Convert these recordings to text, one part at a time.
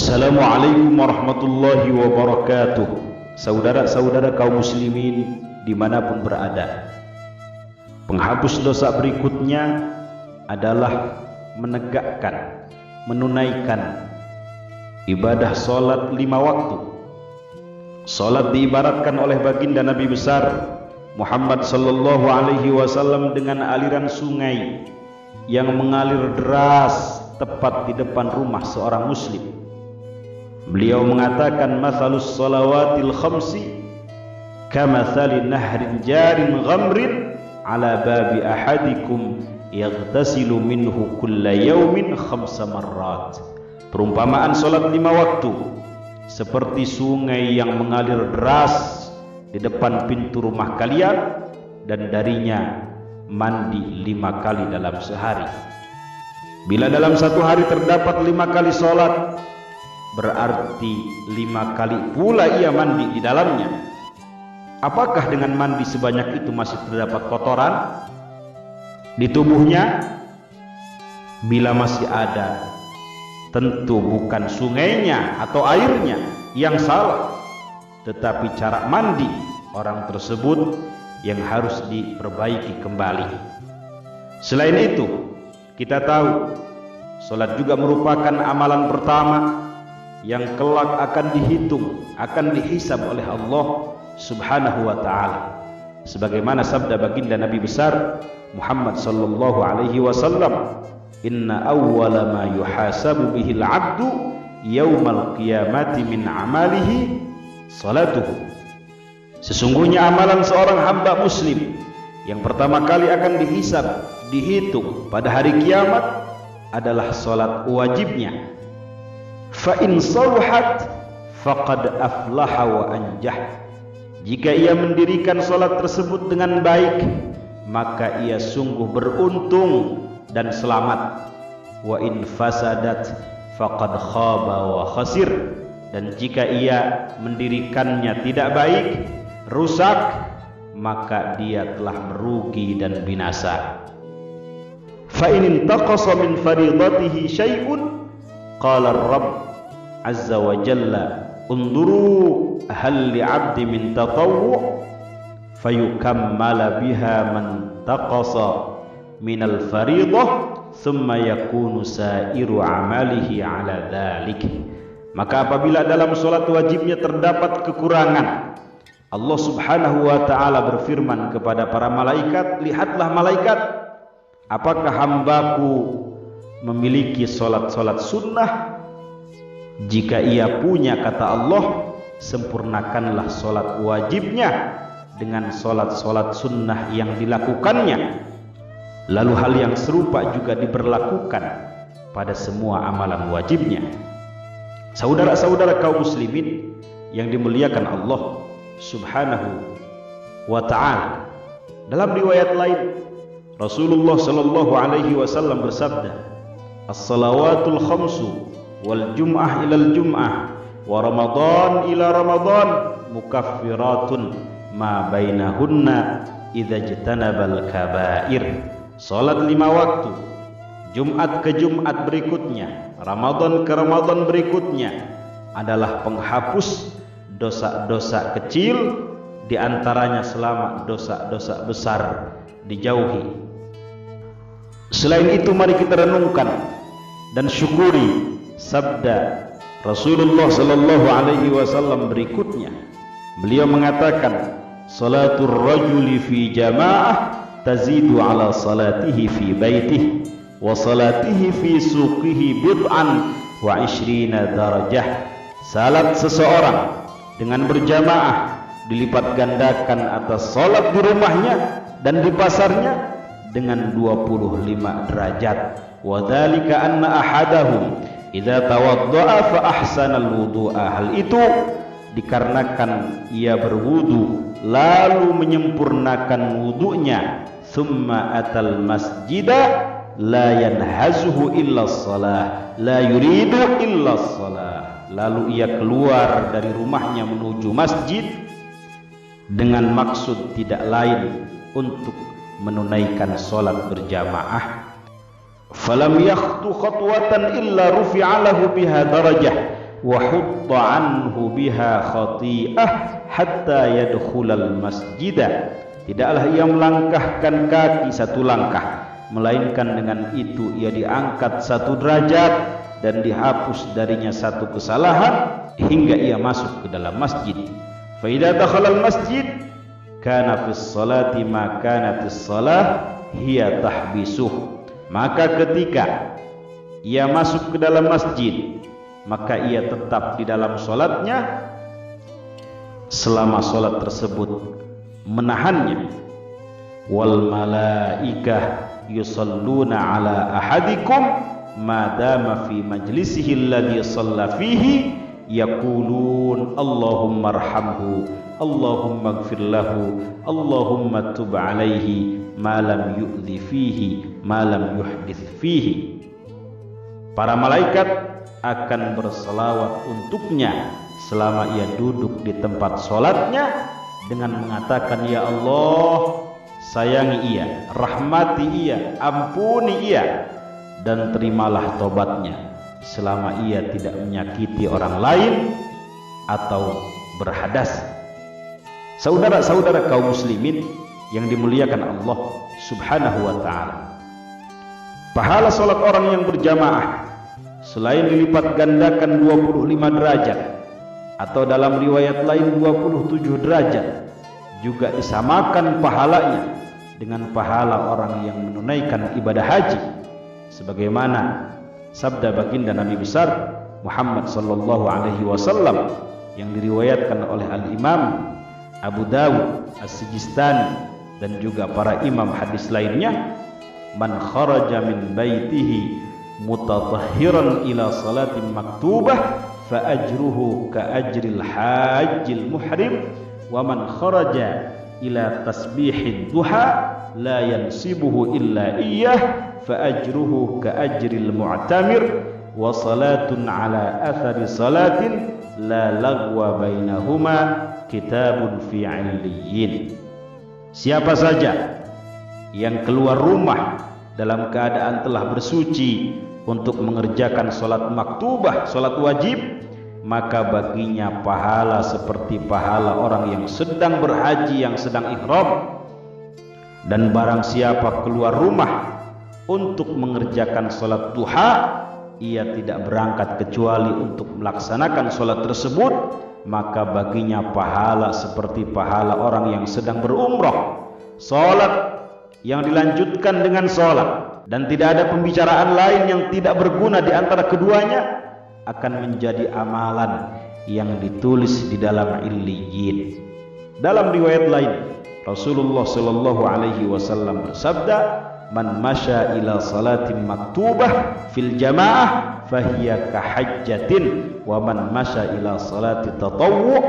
Assalamualaikum warahmatullahi wabarakatuh. Saudara-saudara kaum muslimin dimanapun berada, penghapus dosa berikutnya adalah menunaikan ibadah solat 5 waktu. Solat diibaratkan oleh baginda Nabi besar Muhammad sallallahu alaihi wasallam dengan aliran sungai yang mengalir deras tepat di depan rumah seorang muslim. Beliau mengatakan, mathalus salawatil khamsi kamathali nahrin jarin ghamrin ala babi ahadikum yaghtasilu minhu kulla yawmin 5 marrat. Perumpamaan salat 5 waktu seperti sungai yang mengalir deras di depan pintu rumah kalian dan darinya mandi 5 kali dalam sehari. Bila dalam satu hari terdapat 5 kali salat, berarti 5 kali pula ia mandi di dalamnya. Apakah dengan mandi sebanyak itu masih terdapat kotoran di tubuhnya? Bila masih ada, tentu bukan sungainya atau airnya yang salah, tetapi cara mandi orang tersebut yang harus diperbaiki kembali. Selain itu, kita tahu salat juga merupakan amalan pertama yang kelak akan dihitung, akan dihisab oleh Allah Subhanahu wa ta'ala, sebagaimana sabda baginda Nabi besar Muhammad sallallahu alaihi wasallam, inna awwala ma yuhasabu bihil abdu yaumal qiyamati min amalihi salatuhu. Sesungguhnya amalan seorang hamba muslim yang pertama kali akan dihisab, dihitung pada hari kiamat adalah salat wajibnya. Fa in saluhat faqad aflaha wa anjah. Jika ia mendirikan salat tersebut dengan baik, maka ia sungguh beruntung dan selamat. Wa in fasadat faqad khaba wa khasir. Dan jika ia mendirikannya tidak baik, rusak, maka dia telah merugi dan binasa. Fa in intaqasa min faridatihi syai'un qala ar-rabb azza wa jalla unduru hal li'abdi min tatawwu' fayukammala biha man taqasa min al-faridah thumma yakunu sa'iru amalihi ala dhalik. Maka apabila dalam salat wajibnya terdapat kekurangan, Allah Subhanahu wa ta'ala berfirman kepada para malaikat, lihatlah malaikat, apakah hambaku memiliki solat-solat sunnah? Jika ia punya, kata Allah, sempurnakanlah solat wajibnya dengan solat-solat sunnah yang dilakukannya. Lalu hal yang serupa juga diberlakukan pada semua amalan wajibnya. Saudara-saudara kaum muslimin yang dimuliakan Allah Subhanahu wa ta'ala, dalam riwayat lain Rasulullah sallallahu alaihi wasallam bersabda, as-salawatul khamsu wal jum'ah ilal jum'ah wa ramadan ila ramadan mukaffiratun ma bainahunna idza jtanabal kaba'ir. Salat 5 waktu, Jumat ke Jumat berikutnya, Ramadan ke Ramadan berikutnya adalah penghapus dosa-dosa kecil, diantaranya selama dosa-dosa besar dijauhi. Selain itu, mari kita renungkan dan syukuri sabda Rasulullah sallallahu alaihi wasallam berikutnya. Beliau mengatakan, salatul rajuli fi jamaah tazidu ala salatihi fi baitihi wa salatihi fi suqihi bid'an wa 20 darajah. Salat seseorang dengan berjamaah dilipat gandakan atas salat di rumahnya dan di pasarnya dengan 25 derajat. Wa dzalika anna ahadahum idza tawaddaa fa ahsana al-wudu'a. Hal itu dikarenakan ia berwudu lalu menyempurnakan wudunya, thumma atal masjida la yanhazuhu illa shalah la yuridu illa shalah. Lalu ia keluar dari rumahnya menuju masjid dengan maksud tidak lain untuk menunaikan salat berjamaah. Falam yakhtu khatwatan illa rufi'a lahu biha darajah. wa hutta anhu biha khati'ah hatta yadkhulal masjidah. Tidaklah ia melangkahkan kaki satu langkah, melainkan dengan itu ia diangkat satu derajat dan dihapus darinya satu kesalahan hingga ia masuk ke dalam masjid. Fa idza dakhala al masjid kana fis salati ma kanatis salah hiya tahbisuh. Maka ketika ia masuk ke dalam masjid, maka ia tetap di dalam salatnya selama salat tersebut menahannya. Wal malaikah yusalluna ala ahadikum ma dama fi majlisihi alladhi shalla fihi yaqulun Allahumma arhamhu Allahumma ighfir lahu Allahumma tub alaihi ma lam yu'dhi fihi ma lam yuhdith fihi. Para malaikat akan berselawat untuknya selama ia duduk di tempat sholatnya dengan mengatakan, ya Allah, sayangi ia, rahmati ia, ampuni ia, dan terimalah tobatnya selama ia tidak menyakiti orang lain atau berhadas. Saudara-saudara kaum muslimin yang dimuliakan Allah subhanahu wa ta'ala, pahala sholat orang yang berjamaah selain dilipat gandakan 25 derajat atau dalam riwayat lain 27 derajat, juga disamakan pahalanya dengan pahala orang yang menunaikan ibadah haji, sebagaimana sabda baginda Nabi besar Muhammad sallallahu alaihi wasallam yang diriwayatkan oleh Al-Imam Abu Dawud As-Sijistani dan juga para imam hadis lainnya, man kharaja min baitihi mutatahhiran ila salatin maktubah fa ajruhu ka ajril hajjil muhrim wa man kharaja ila tasbihid duha la yansibuhu illa iyyah fa ajruhu ka ajril mu'tamir wa salatun ala athari salatin la lagwa bainahuma kitabun fi 'illiyin. Siapa saja yang keluar rumah dalam keadaan telah bersuci untuk mengerjakan sholat maktubah, sholat wajib, maka baginya pahala seperti pahala orang yang sedang berhaji, yang sedang ihram. Dan barang siapa keluar rumah untuk mengerjakan sholat duha, ia tidak berangkat kecuali untuk melaksanakan sholat tersebut, maka baginya pahala seperti pahala orang yang sedang berumrah. Sholat yang dilanjutkan dengan sholat dan tidak ada pembicaraan lain yang tidak berguna di antara keduanya akan menjadi amalan yang ditulis di dalam illiyin. Dalam riwayat lain, Rasulullah sallallahu alaihi wasallam bersabda, man masya ila salatin maktubah fil jamaah fahiya kahajjatin wa man masya ila salati tatawwu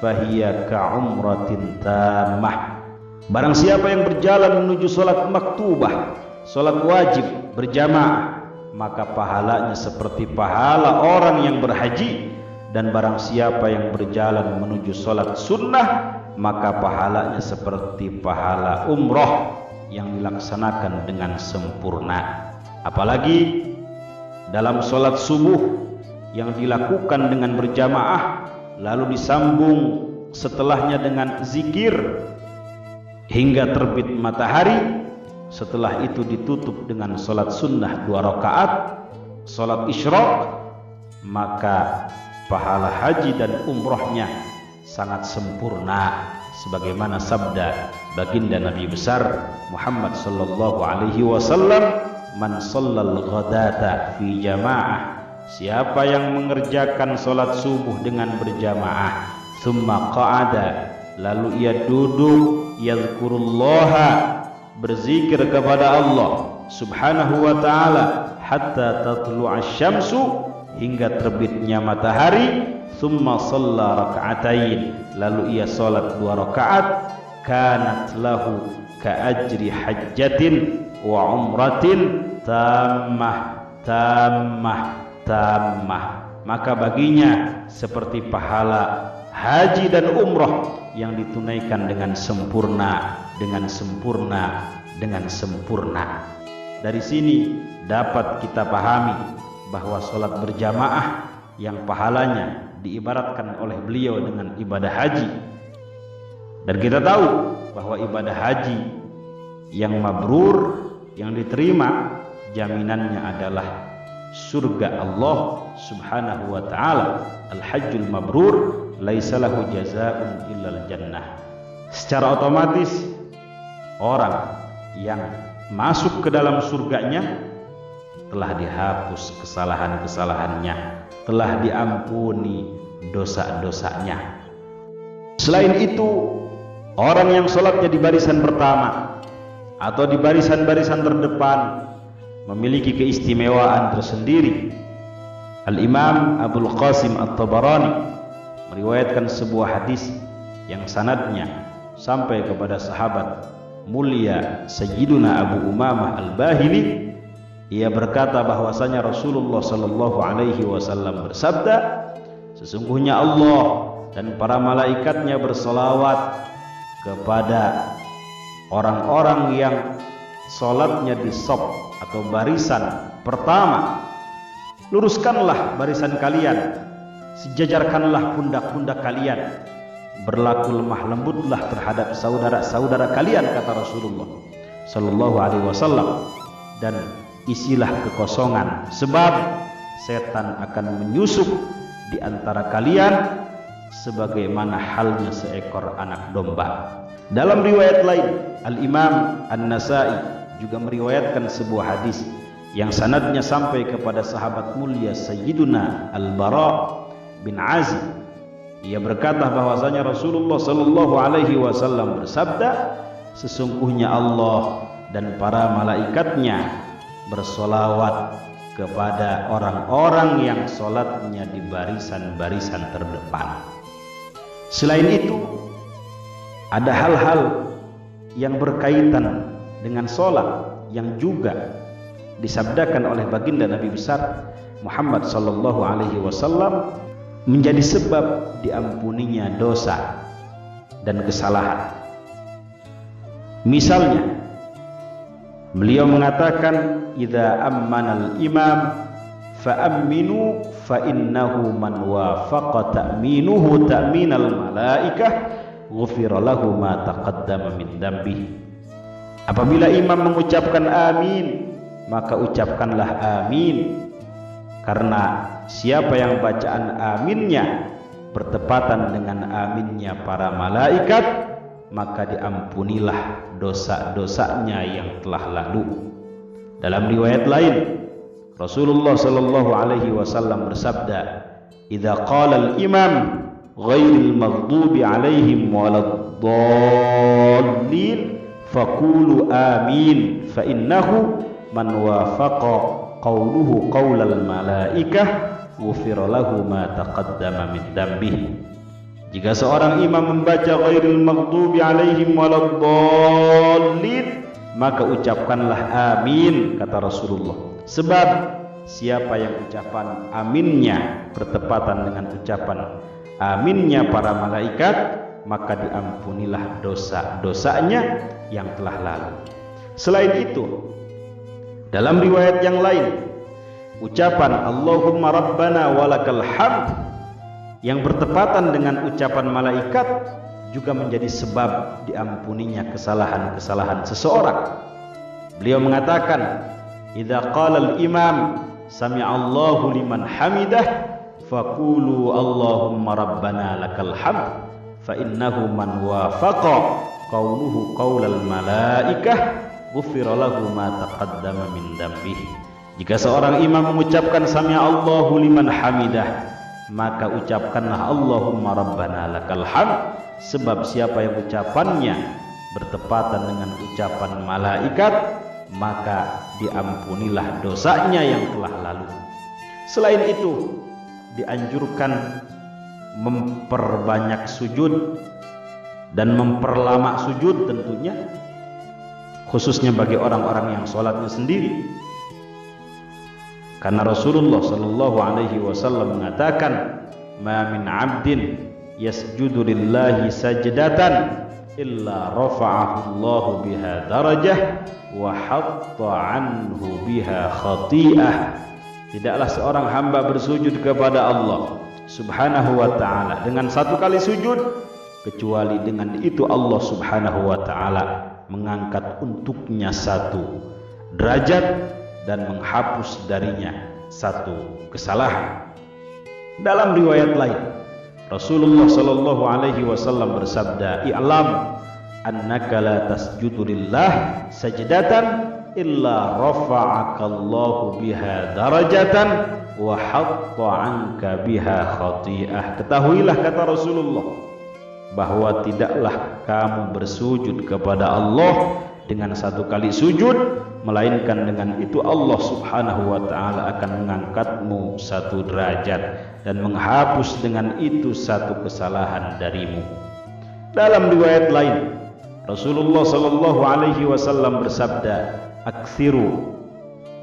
fahiya ka umratin tammah. Barang siapa yang berjalan menuju salat maktubah, salat wajib berjamaah, maka pahalanya seperti pahala orang yang berhaji. Dan barang siapa yang berjalan menuju salat sunnah, maka pahalanya seperti pahala umroh yang dilaksanakan dengan sempurna. Apalagi dalam salat subuh yang dilakukan dengan berjamaah lalu disambung setelahnya dengan zikir hingga terbit matahari, setelah itu ditutup dengan salat sunnah 2 rakaat, salat isyraq, maka pahala haji dan umrohnya sangat sempurna, sebagaimana sabda baginda Nabi besar Muhammad sallallahu alaihi wasallam, man shallal ghadata fi jamaah, siapa yang mengerjakan salat subuh dengan berjamaah, thumma qa'ada, lalu ia duduk, yadhkurullaha, berzikir kepada Allah subhanahu wa ta'ala, hatta tatlu'a syamsu, hingga terbitnya matahari, thumma shalla raka'atain, lalu ia salat 2 rakaat, kanat lahu ka ajri hajjatin wa umratin tammah tammah tammah, maka baginya seperti pahala haji dan umrah yang ditunaikan dengan sempurna, dengan sempurna, dengan sempurna. Dari sini dapat kita pahami bahwa sholat berjamaah yang pahalanya diibaratkan oleh beliau dengan ibadah haji. Dan kita tahu bahwa ibadah haji yang mabrur, yang diterima, jaminannya adalah surga Allah Subhanahu wa taala. Al-hajjul mabrur laisa lahu jazaa'un illal jannah. Secara otomatis orang yang masuk ke dalam surganya telah dihapus kesalahan-kesalahannya, telah diampuni dosa-dosanya. Selain itu, orang yang sholatnya di barisan pertama atau di barisan-barisan terdepan memiliki keistimewaan tersendiri. Al-Imam Abul Qasim At-Tabarani meriwayatkan sebuah hadis yang sanadnya sampai kepada sahabat mulia Sayyiduna Abu Umamah Al-Bahili. Ia berkata bahwasanya Rasulullah sallallahu alaihi wasallam bersabda, sesungguhnya Allah dan para malaikatnya berselawat kepada orang-orang yang salatnya di shaf atau barisan pertama. Luruskanlah barisan kalian, sejajarkanlah pundak-pundak kalian, berlaku lemah lembutlah terhadap saudara-saudara kalian, kata Rasulullah sallallahu alaihi wasallam, dan isilah kekosongan, sebab setan akan menyusup di antara kalian sebagaimana halnya seekor anak domba. Dalam riwayat lain, Al-Imam An-Nasai juga meriwayatkan sebuah hadis yang sanadnya sampai kepada sahabat mulia Sayyiduna Al-Bara bin Azib. Ia berkata bahwasanya Rasulullah sallallahu alaihi wasallam bersabda, sesungguhnya Allah dan para malaikatnya bersolawat kepada orang-orang yang sholatnya di barisan-barisan terdepan. Selain itu, ada hal-hal yang berkaitan dengan sholat yang juga disabdakan oleh baginda Nabi besar Muhammad sallallahu alaihi wasallam menjadi sebab diampuninya dosa dan kesalahan. Misalnya, beliau mengatakan, idza ammanal imam fa'amminu fa innahu man wafaqa ta'minuhu ta'minal malaikah ghufira lahu ma taqaddama min dzambihi. Apabila imam mengucapkan amin, maka ucapkanlah amin, karena siapa yang bacaan aminnya bertepatan dengan aminnya para malaikat, maka diampunilah dosa-dosanya yang telah lalu. Dalam riwayat lain, Rasulullah sallallahu alaihi wasallam bersabda, idza qala al-imam ghairil maghdubi alaihim waladdallin faqulu amin fa innahu man wafaqa qawluhu qawlal malaikah ghufira lahu ma taqaddama min dzambihi. Jika seorang imam membaca ghairil maghdubi alaihim waladdallin, maka ucapkanlah amin, kata Rasulullah, sebab siapa yang ucapan aminnya bertepatan dengan ucapan aminnya para malaikat, maka diampunilah dosa-dosanya yang telah lalu. Selain itu, dalam riwayat yang lain, ucapan Allahumma rabbana walakal hamd yang bertepatan dengan ucapan malaikat juga menjadi sebab diampuninya kesalahan-kesalahan seseorang. Beliau mengatakan, idza qala al-imam sami'allahu liman hamidah faqulu Allahumma rabbana lakal hamd fa innahu man wafaqa qawluhu qawlal malaikah ghufira lahu ma taqaddama min dzambihi. Jika seorang imam mengucapkan sami'allahu liman hamidah, maka ucapkanlah Allahumma rabbana lakal hamd, sebab siapa yang ucapannya bertepatan dengan ucapan malaikat, maka diampunilah dosanya yang telah lalu. Selain itu, dianjurkan memperbanyak sujud dan memperlama sujud tentunya, khususnya bagi orang-orang yang sholatnya sendiri. Karena Rasulullah sallallahu alaihi wasallam mengatakan, ma min 'abdin yasjudu lillahi sajdatan illa rafa'ahu Allahu biha darajah wa hatta anhu biha khati'ah tidaklah seorang hamba bersujud kepada Allah Subhanahu wa ta'ala dengan satu kali sujud, kecuali dengan itu Allah Subhanahu wa ta'ala mengangkat untuknya satu derajat dan menghapus darinya satu kesalahan. Dalam riwayat lain, Rasulullah sallallahu alaihi wasallam bersabda, "I'lam annaka la tasjudu lillah sajdatan illa rafa'akallahu biha darajatan wa hatta 'anka biha khati'ah." Ketahuilah, kata Rasulullah, bahwa tidaklah kamu bersujud kepada Allah dengan satu kali sujud, melainkan dengan itu Allah Subhanahu wa ta'ala akan mengangkatmu satu derajat dan menghapus dengan itu satu kesalahan darimu. Dalam riwayat lain, Rasulullah sallallahu alaihi wasallam bersabda, "Aktsiru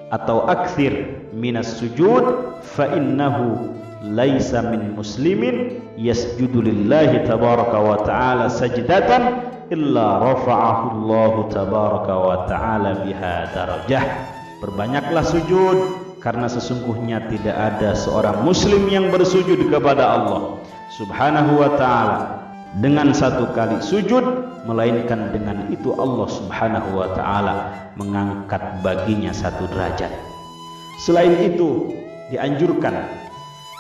atau aktsir minas sujud fa innahu laisa min muslimin yasjudu lillahi tabaraka wa ta'ala sajdatan illa rafa'ahu Allah tabaraka wa ta'ala biha darajah." Perbanyaklah sujud, karena sesungguhnya tidak ada seorang muslim yang bersujud kepada Allah Subhanahu wa ta'ala dengan satu kali sujud, melainkan dengan itu Allah Subhanahu wa ta'ala mengangkat baginya satu derajat. Selain itu, dianjurkan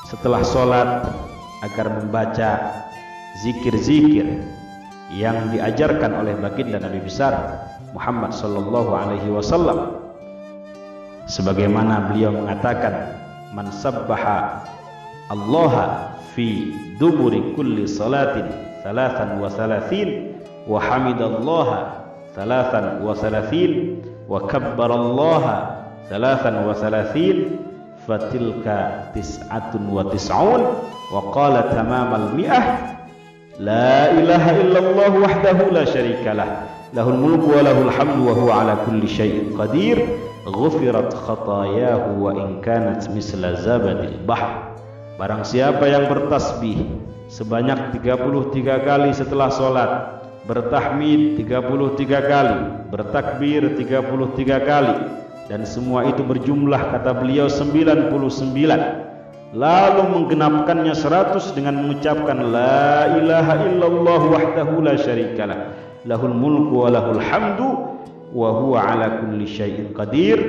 setelah sholat agar membaca zikir-zikir yang diajarkan oleh baginda Nabi besar Muhammad sallallahu alaihi wasallam, sebagaimana beliau mengatakan, "Man sabbaha Allah fi duburi kulli salatin 33 wa hamidallaha 33 wa kabbarallaha 33 fatilka 99 wa qala tamamal mi'ah la ilaha illallah wahdahu la syarikalah lahul mulku wa lahul hamdu wa huwa ala kulli syai'in qadir ghufirat khatayahu wa in kanat misla zabadil bahr." Barang siapa yang bertasbih sebanyak 33 kali setelah sholat, bertahmid 33 kali, bertakbir 33 kali, dan semua itu berjumlah, kata beliau, 99, lalu menggenapkannya 100 dengan mengucapkan la ilaha illallah wahdahu la syarikalah lahul mulku wa lahul hamdu wa huwa ala kulli syai'in qadir.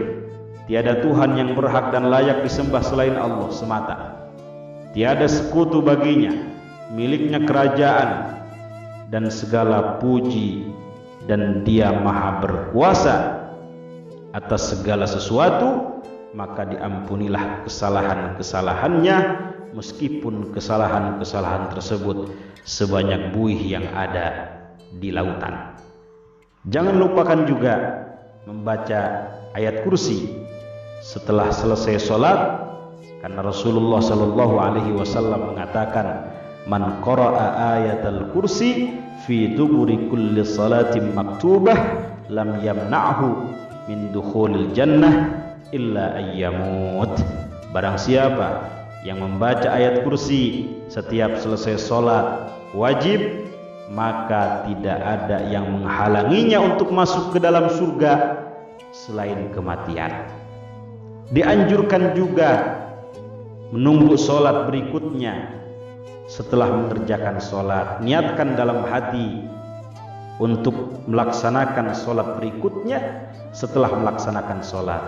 Tiada Tuhan yang berhak dan layak disembah selain Allah semata, tiada sekutu baginya, miliknya kerajaan dan segala puji, dan Dia maha berkuasa atas segala sesuatu, maka diampunilah kesalahan-kesalahannya, meskipun kesalahan-kesalahan tersebut sebanyak buih yang ada di lautan. Jangan lupakan juga membaca ayat kursi setelah selesai sholat, karena Rasulullah sallallahu alaihi wasallam mengatakan, "Man qara'a ayatal kursi fi duburi kulli salatin maktubah lam yamna'hu min dukhulil jannah illa ayyamut." Barang siapa yang membaca ayat kursi setiap selesai sholat wajib, maka tidak ada yang menghalanginya untuk masuk ke dalam surga selain kematian. Dianjurkan juga menunggu sholat berikutnya. Setelah mengerjakan sholat, niatkan dalam hati untuk melaksanakan sholat berikutnya setelah melaksanakan sholat,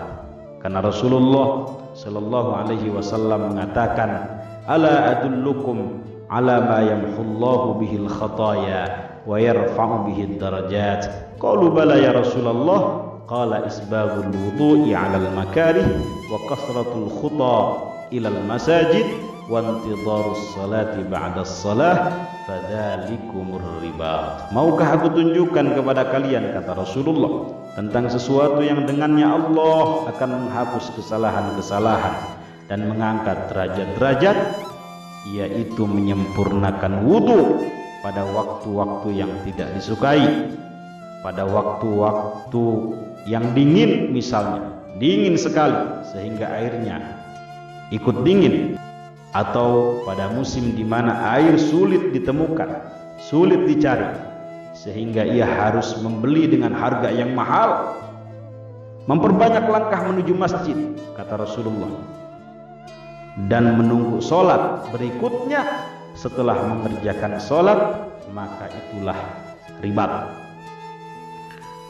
karena Rasulullah sallallahu alaihi wasallam mengatakan, "Ala adullukum ala ma yamhullahu bihil khataya wa yarfa'u bihid darajat." Qalu bala ya Rasulullah. Qala isbagul wudu'i 'alal makarih wa kasratul khuta ilal masajid wa intidharus salati ba'das salah fadzalikumur ribat. Maukah aku tunjukkan kepada kalian, kata Rasulullah, tentang sesuatu yang dengannya Allah akan menghapus kesalahan-kesalahan dan mengangkat derajat-derajat, yaitu menyempurnakan wudu pada waktu-waktu yang tidak disukai, pada waktu-waktu yang dingin, misalnya dingin sekali sehingga airnya ikut dingin, atau pada musim di mana air sulit ditemukan, sulit dicari, sehingga ia harus membeli dengan harga yang mahal. Memperbanyak langkah menuju masjid, kata Rasulullah, dan menunggu solat berikutnya setelah mengerjakan solat, maka itulah ribat.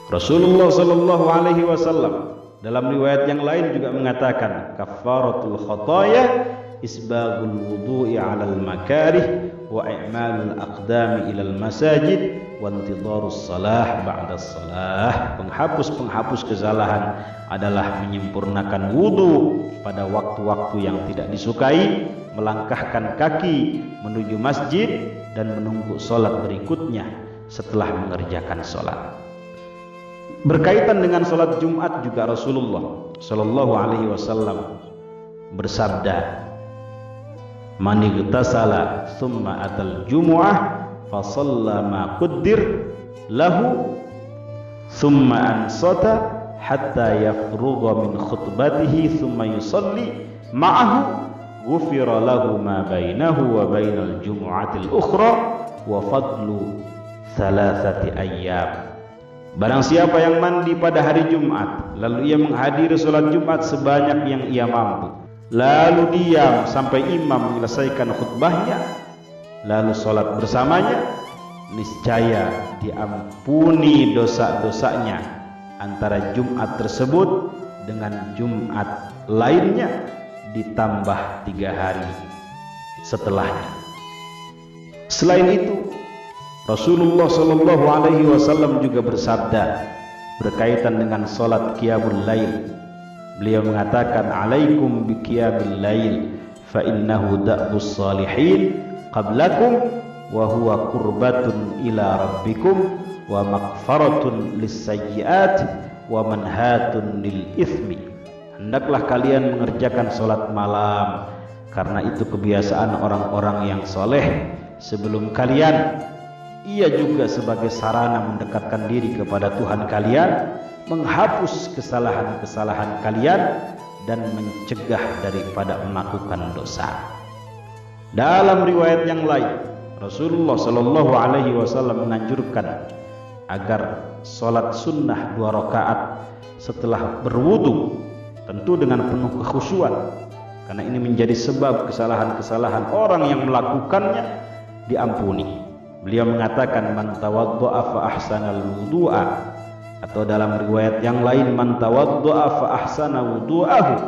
Rasulullah Shallallahu Alaihi Wasallam dalam riwayat yang lain juga mengatakan, kafaratul khotoya isbagul wudu'i 'alal makarih wa i'malul aqdami ilal masajid wa intidharus salah ba'da salah. Penghapus kesalahan adalah menyempurnakan wudu pada waktu-waktu yang tidak disukai, melangkahkan kaki menuju masjid dan menunggu solat berikutnya setelah mengerjakan solat. Berkaitan dengan solat Jumat juga Rasulullah Shallallahu Alaihi Wasallam bersabda, man igtasala thumma atal jumu'ah fa shalla ma qaddir lahu thumma ansata hatta yafrugha min khutbatihi thumma yusalli ma'ahu ghufira lahu ma bainahu wa bainal jumu'atil ukhra wa fadlu thalathati ayyam. Barang siapa yang mandi pada hari Jumat lalu ia menghadiri sholat Jumat sebanyak yang ia mampu, lalu diam sampai imam menyelesaikan khutbahnya, lalu sholat bersamanya, niscaya diampuni dosa-dosanya antara Jumat tersebut dengan Jumat lainnya ditambah 3 hari setelahnya. Selain itu, Rasulullah Shallallahu Alaihi Wasallam juga bersabda berkaitan dengan sholat qiyamul lail. Beliau mengatakan, alaikum bi qiyamil lail fa innahu da'bus salihin qablakum wa huwa qurbatun ila rabbikum wa maghfaratun lis-sayyi'at wa manhatun lil ithmi. Hendaklah kalian mengerjakan sholat malam, karena itu kebiasaan orang-orang yang soleh sebelum kalian. Ia juga sebagai sarana mendekatkan diri kepada Tuhan kalian, menghapus kesalahan-kesalahan kalian dan mencegah daripada melakukan dosa. Dalam riwayat yang lain, Rasulullah Shallallahu Alaihi Wasallam menganjurkan agar sholat sunnah 2 rakaat setelah berwudu, tentu dengan penuh kekhusyuan, karena ini menjadi sebab kesalahan-kesalahan orang yang melakukannya diampuni. Beliau mengatakan, man tawaddu'a fa ahsanal wudu'a, atau dalam riwayat yang lain, man tawaddu'a fa ahsana wudu'ahu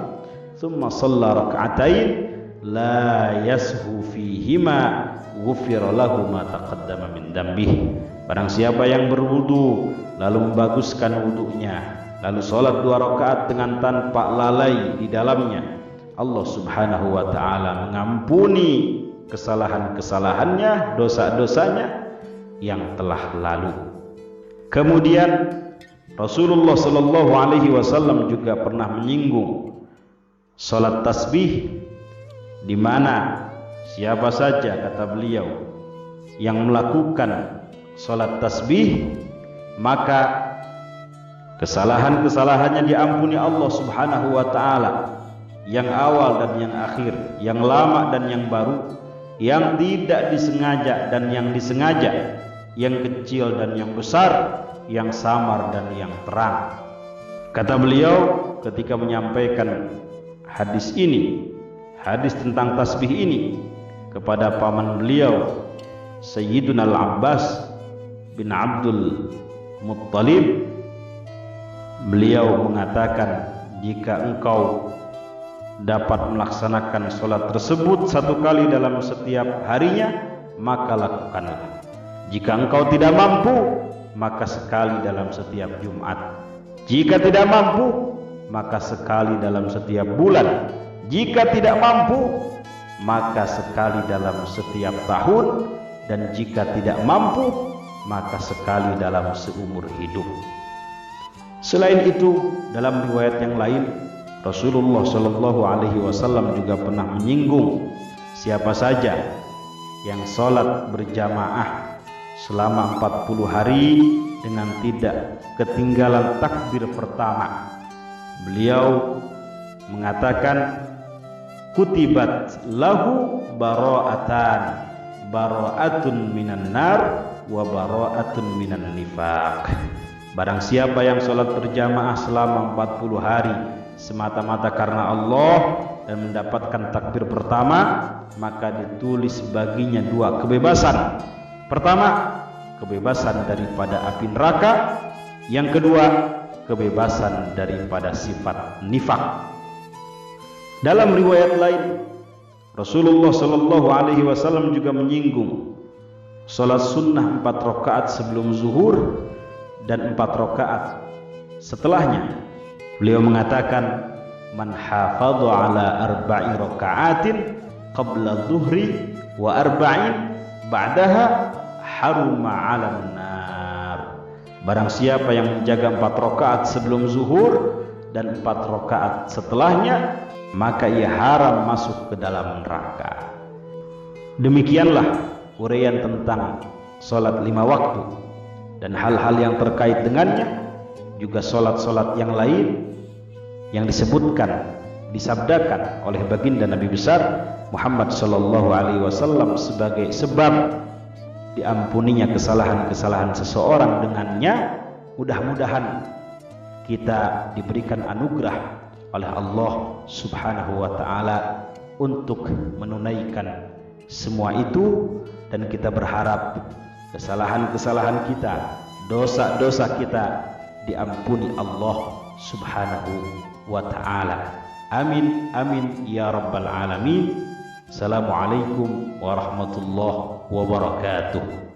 thumma shalla rak'atain la yashu fihima ghufira lahu ma taqaddama min dambih. Barang siapa yang berwudu lalu membaguskan wudunya, lalu sholat 2 rakaat dengan tanpa lalai di dalamnya, Allah Subhanahu wa ta'ala mengampuni kesalahan-kesalahannya, dosa-dosanya yang telah lalu. Kemudian Rasulullah Shallallahu Alaihi Wasallam juga pernah menyinggung sholat tasbih, di mana siapa saja, kata beliau, yang melakukan sholat tasbih maka kesalahan-kesalahannya diampuni Allah Subhanahu wa ta'ala, yang awal dan yang akhir, yang lama dan yang baru, yang tidak disengaja dan yang disengaja, yang kecil dan yang besar, yang samar dan yang terang. Kata beliau ketika menyampaikan hadis ini, hadis tentang tasbih ini, kepada paman beliau Sayyiduna Al-Abbas bin Abdul Muttalib, beliau mengatakan, jika engkau dapat melaksanakan sholat tersebut 1 kali dalam setiap harinya, maka lakukanlah. Jika engkau tidak mampu, maka sekali dalam setiap Jumat. Jika tidak mampu, maka sekali dalam setiap bulan. Jika tidak mampu, maka sekali dalam setiap tahun. Dan jika tidak mampu, maka sekali dalam seumur hidup. Selain itu, dalam riwayat yang lain, Rasulullah Shallallahu Alaihi Wasallam juga pernah menyinggung siapa saja yang sholat berjamaah selama 40 hari dengan tidak ketinggalan takbir pertama. Beliau mengatakan, kutibat lahu bara'atun minan nar wa bara'atun minan nifaq. Barang siapa yang sholat berjamaah selama 40 hari semata-mata karena Allah, dan mendapatkan takbir pertama, maka ditulis baginya 2 kebebasan. Pertama, kebebasan daripada api neraka. Yang kedua, kebebasan daripada sifat nifak. Dalam riwayat lain, Rasulullah Shallallahu Alaihi Wasallam juga menyinggung salat sunnah 4 rakaat sebelum zuhur dan 4 rakaat setelahnya. Beliau mengatakan, man hafadha ala 4 rakaatin qabla dhuhri wa 4 ba'daha haruma 'alan nar. Barang siapa yang menjaga 4 rakaat sebelum zuhur dan 4 rakaat setelahnya, maka ia haram masuk ke dalam neraka. Demikianlah uraian tentang salat 5 waktu dan hal-hal yang terkait dengannya, juga salat-salat yang lain yang disebutkan, disabdakan oleh baginda Nabi besar Muhammad sallallahu alaihi wasallam sebagai sebab diampuninya kesalahan-kesalahan seseorang dengannya. Mudah-mudahan kita diberikan anugerah oleh Allah Subhanahu wa taala untuk menunaikan semua itu, dan kita berharap kesalahan-kesalahan kita, dosa-dosa kita diampuni Allah Subhanahu wa ta'ala. Amin amin ya rabbal alamin. Assalamualaikum warahmatullahi wabarakatuh.